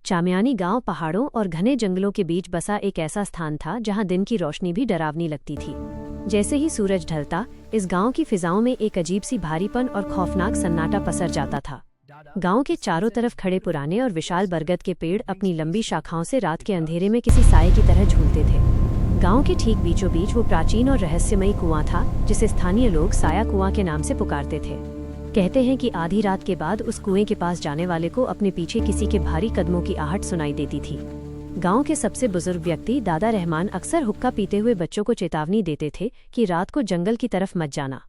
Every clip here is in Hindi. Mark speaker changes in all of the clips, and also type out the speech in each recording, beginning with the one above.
Speaker 1: चाम्यानी गांव पहाड़ों और घने जंगलों के बीच बसा एक ऐसा स्थान था जहां दिन की रोशनी भी डरावनी लगती थी। जैसे ही सूरज ढलता, इस गांव की फिजाओं में एक अजीब सी भारीपन और खौफनाक सन्नाटा पसर जाता था। गांव के चारों तरफ खड़े पुराने और विशाल बरगद के पेड़ अपनी लंबी शाखाओं से रात के अंधेरे में किसी साए की तरह झूलते थे। गांव के ठीक बीचों बीच वो प्राचीन और रहस्यमयी कुआं था जिसे स्थानीय लोग साया कुआं के नाम से पुकारते थे। कहते हैं कि आधी रात के बाद उस कुएं के पास जाने वाले को अपने पीछे किसी के भारी कदमों की आहट सुनाई देती थी। गांव के सबसे बुजुर्ग व्यक्ति दादा रहमान अक्सर हुक्का पीते हुए बच्चों को चेतावनी देते थे कि रात को जंगल की तरफ मत जाना।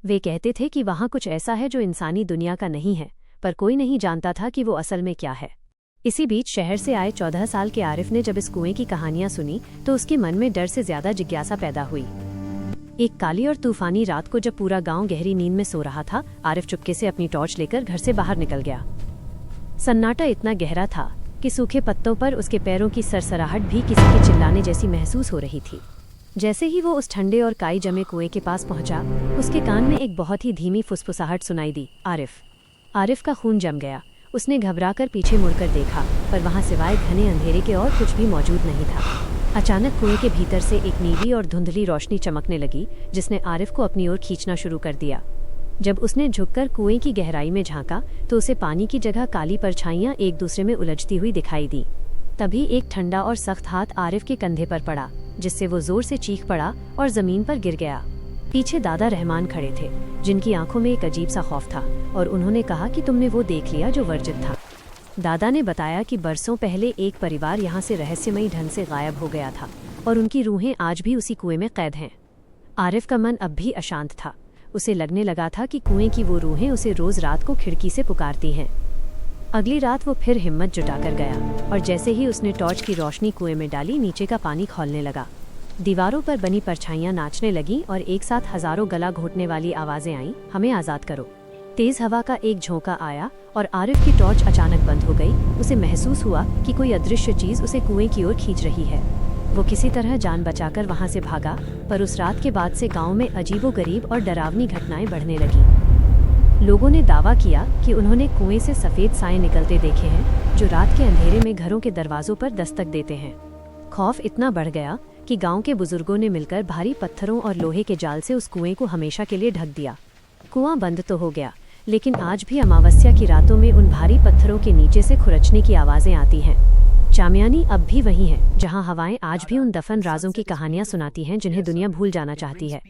Speaker 1: वे कहते थे कि वहां कुछ ऐसा है जो इंसानी दुनिया का नहीं है, पर कोई नहीं जानता था कि वो असल में क्या है। इसी बीच शहर से आए 14 साल के आरिफ ने जब इस कुएं की कहानियां सुनी तो उसके मन में डर से ज्यादा जिज्ञासा पैदा हुई। एक काली और तूफानी रात को जब पूरा गांव गहरी नींद में सो रहा था, आरिफ चुपके से अपनी टॉर्च लेकर घर से बाहर निकल गया। सन्नाटा इतना गहरा था कि सूखे पत्तों पर उसके पैरों की सरसराहट भी किसी के चिल्लाने जैसी महसूस हो रही थी। जैसे ही वो उस ठंडे और काई जमे कुएं के पास पहुंचा, उसके कान में एक बहुत ही धीमी फुसफुसाहट सुनाई दी, आरिफ। आरिफ का खून जम गया। उसने घबराकर पीछे मुड़कर देखा, पर वहां सिवाय घने अंधेरे के और कुछ भी मौजूद नहीं था। अचानक कुएं के भीतर से एक नीली और धुंधली रोशनी चमकने लगी, जिसने आरिफ को अपनी ओर खींचना शुरू कर दिया। जब उसने झुककर कुएं की गहराई में झांका तो उसे पानी की जगह काली परछाइयां एक दूसरे में उलझती हुई दिखाई दी। तभी एक ठंडा और सख्त हाथ आरिफ के कंधे पर पड़ा, जिससे वो जोर से चीख पड़ा और जमीन पर गिर गया। पीछे दादा रहमान खड़े थे, जिनकी आंखों में एक अजीब सा खौफ था, और उन्होंने कहा कि तुमने वो देख लिया जो वर्जित था। दादा ने बताया कि बरसों पहले एक परिवार यहाँ से रहस्यमयी ढंग से गायब हो गया था और उनकी रूहें आज भी उसी कुएं में कैद हैं। आरिफ का मन अब भी अशांत था। उसे लगने लगा था कि कुएं की वो रूहें उसे रोज रात को खिड़की से पुकारती हैं। अगली रात वो फिर हिम्मत जुटाकर गया, और जैसे ही उसने टॉर्च की रोशनी कुएं में डाली, नीचे का पानी खौलने लगा। दीवारों पर बनी परछाइयां नाचने लगीं और एक साथ हजारों गला घोटने वाली आवाजें आईं, हमें आज़ाद करो। तेज हवा का एक झोंका आया और आरिफ की टॉर्च अचानक बंद हो गई। उसे महसूस हुआ कि कोई अदृश्य चीज उसे कुएं की ओर खींच रही है। वो किसी तरह जान बचाकर वहां से भागा, पर उस रात के बाद से गांव में अजीबोगरीब और डरावनी घटनाएं बढ़ने लगी। लोगों ने दावा किया कि उन्होंने कुएं से सफेद साए निकलते देखे हैं, जो रात के अंधेरे में घरों के दरवाजों पर दस्तक देते हैं। खौफ इतना बढ़ गया कि गांव के बुजुर्गों ने मिलकर भारी पत्थरों और लोहे के जाल से उस कुएं को हमेशा के लिए ढक दिया। कुआं बंद तो हो गया, लेकिन आज भी अमावस्या की रातों में उन भारी पत्थरों के नीचे से खुरचने की आवाजें आती हैं। चाम्यानी अब भी वही है, जहां हवाएं आज भी उन दफन राजों की कहानियां सुनाती हैं जिन्हें दुनिया भूल जाना चाहती है।